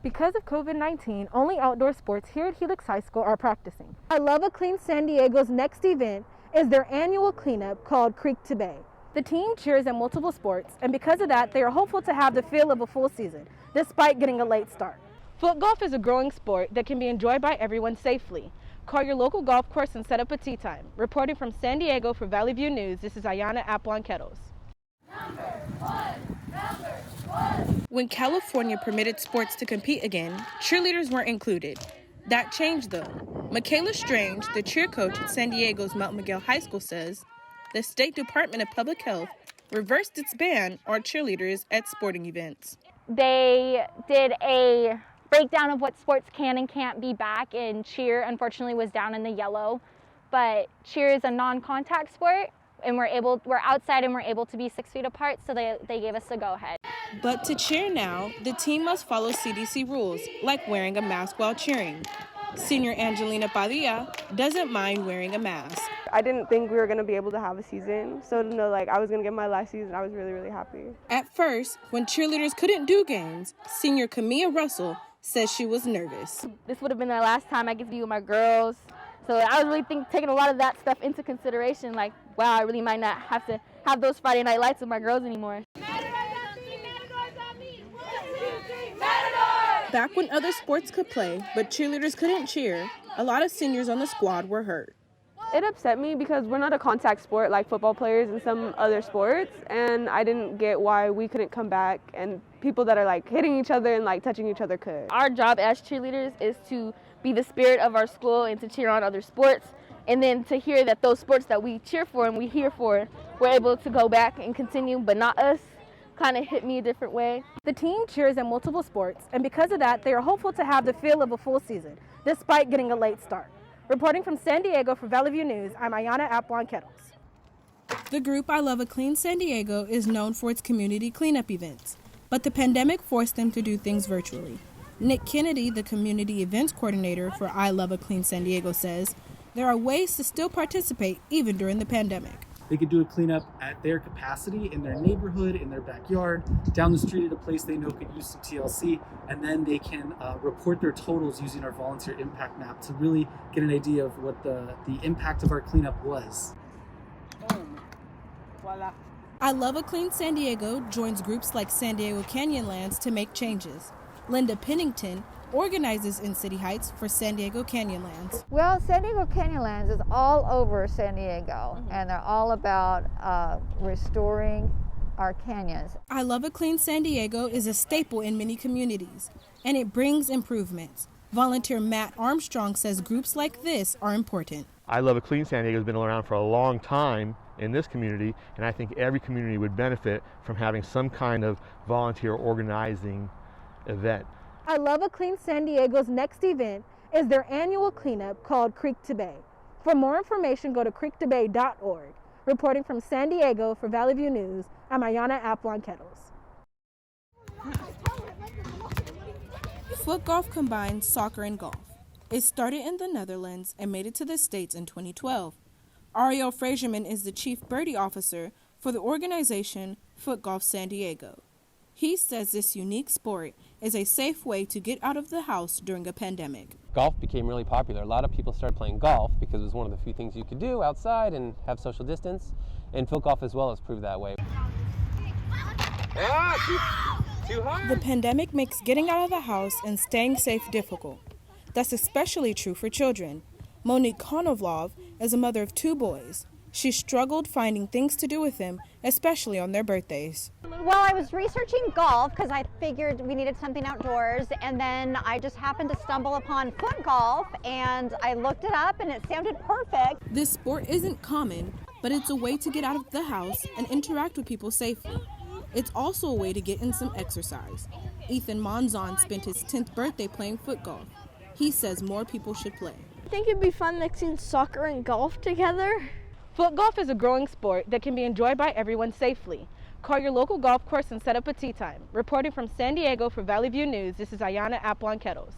Because of COVID-19, only outdoor sports here at Helix High School are practicing. I Love a Clean San Diego's next event is their annual cleanup called Creek to Bay. The team cheers in multiple sports, and because of that, they are hopeful to have the feel of a full season, despite getting a late start. Foot golf is a growing sport that can be enjoyed by everyone safely. Call your local golf course and set up a tee time. Reporting from San Diego for Valley View News, this is Ayanna Applon-Kettles. When California permitted sports to compete again, cheerleaders weren't included. That changed though. Michaela Strange, the cheer coach at San Diego's Mount Miguel High School, says the State Department of Public Health reversed its ban on cheerleaders at sporting events. They did a breakdown of what sports can and can't be back, and cheer unfortunately was down in the yellow. But cheer is a non-contact sport, and we're outside and we're able to be 6 feet apart, so they gave us a go-ahead. But to cheer now, the team must follow CDC rules, like wearing a mask while cheering. Senior Angelina Padilla doesn't mind wearing a mask. I didn't think we were going to be able to have a season, so to know I was going to get my last season, I was really, really happy. At first, when cheerleaders couldn't do games, senior Camilla Russell says she was nervous. This would have been the last time I get to be with my girls, so I was really taking a lot of that stuff into consideration, like, wow, I really might not have to have those Friday night lights with my girls anymore. Back when other sports could play, but cheerleaders couldn't cheer, a lot of seniors on the squad were hurt. It upset me because we're not a contact sport like football players and some other sports, and I didn't get why we couldn't come back and people that are hitting each other and touching each other could. Our job as cheerleaders is to be the spirit of our school and to cheer on other sports, and then to hear that those sports that we cheer for and we here for, we're able to go back and continue, but not us, kind of hit me a different way. The team cheers in multiple sports, and because of that, they are hopeful to have the feel of a full season, despite getting a late start. Reporting from San Diego for Valley View News, I'm Ayanna Applon-Kettles. The group I Love a Clean San Diego is known for its community cleanup events, but the pandemic forced them to do things virtually. Nick Kennedy, the community events coordinator for I Love a Clean San Diego, says there are ways to still participate even during the pandemic. They could do a cleanup at their capacity in their neighborhood, in their backyard, down the street at a place they know could use some TLC, and then they can report their totals using our volunteer impact map to really get an idea of what the impact of our cleanup was. I Love a Clean San Diego joins groups like San Diego Canyonlands to make changes. Linda Pennington organizes in City Heights for San Diego Canyonlands. Well, San Diego Canyonlands is all over San Diego, and they're all about restoring our canyons. I Love a Clean San Diego is a staple in many communities, and it brings improvements. Volunteer Matt Armstrong says groups like this are important. I Love a Clean San Diego has been around for a long time in this community, and I think every community would benefit from having some kind of volunteer organizing event. I Love a Clean San Diego's next event is their annual cleanup called Creek to Bay. For more information, go to creektobay.org. Reporting from San Diego for Valley View News, I'm Ayanna Applon-Kettles. Foot golf combines soccer and golf. It started in the Netherlands and made it to the States in 2012. Ariel Fraserman is the chief birdie officer for the organization Foot Golf San Diego. He says this unique sport is a safe way to get out of the house during a pandemic. Golf became really popular. A lot of people started playing golf because it was one of the few things you could do outside and have social distance, and foot golf as well has proved that way. Too hard. The pandemic makes getting out of the house and staying safe difficult. That's especially true for children. Monique Konovlov is a mother of 2 boys. She struggled finding things to do with them, especially on their birthdays. Well, I was researching golf because I figured we needed something outdoors, and then I just happened to stumble upon foot golf, and I looked it up and it sounded perfect. This sport isn't common, but it's a way to get out of the house and interact with people safely. It's also a way to get in some exercise. Ethan Monzon spent his 10th birthday playing foot golf. He says more people should play. I think it'd be fun mixing soccer and golf together. Foot golf is a growing sport that can be enjoyed by everyone safely. Call your local golf course and set up a tee time. Reporting from San Diego for Valley View News, this is Ayanna Applon-Kettles.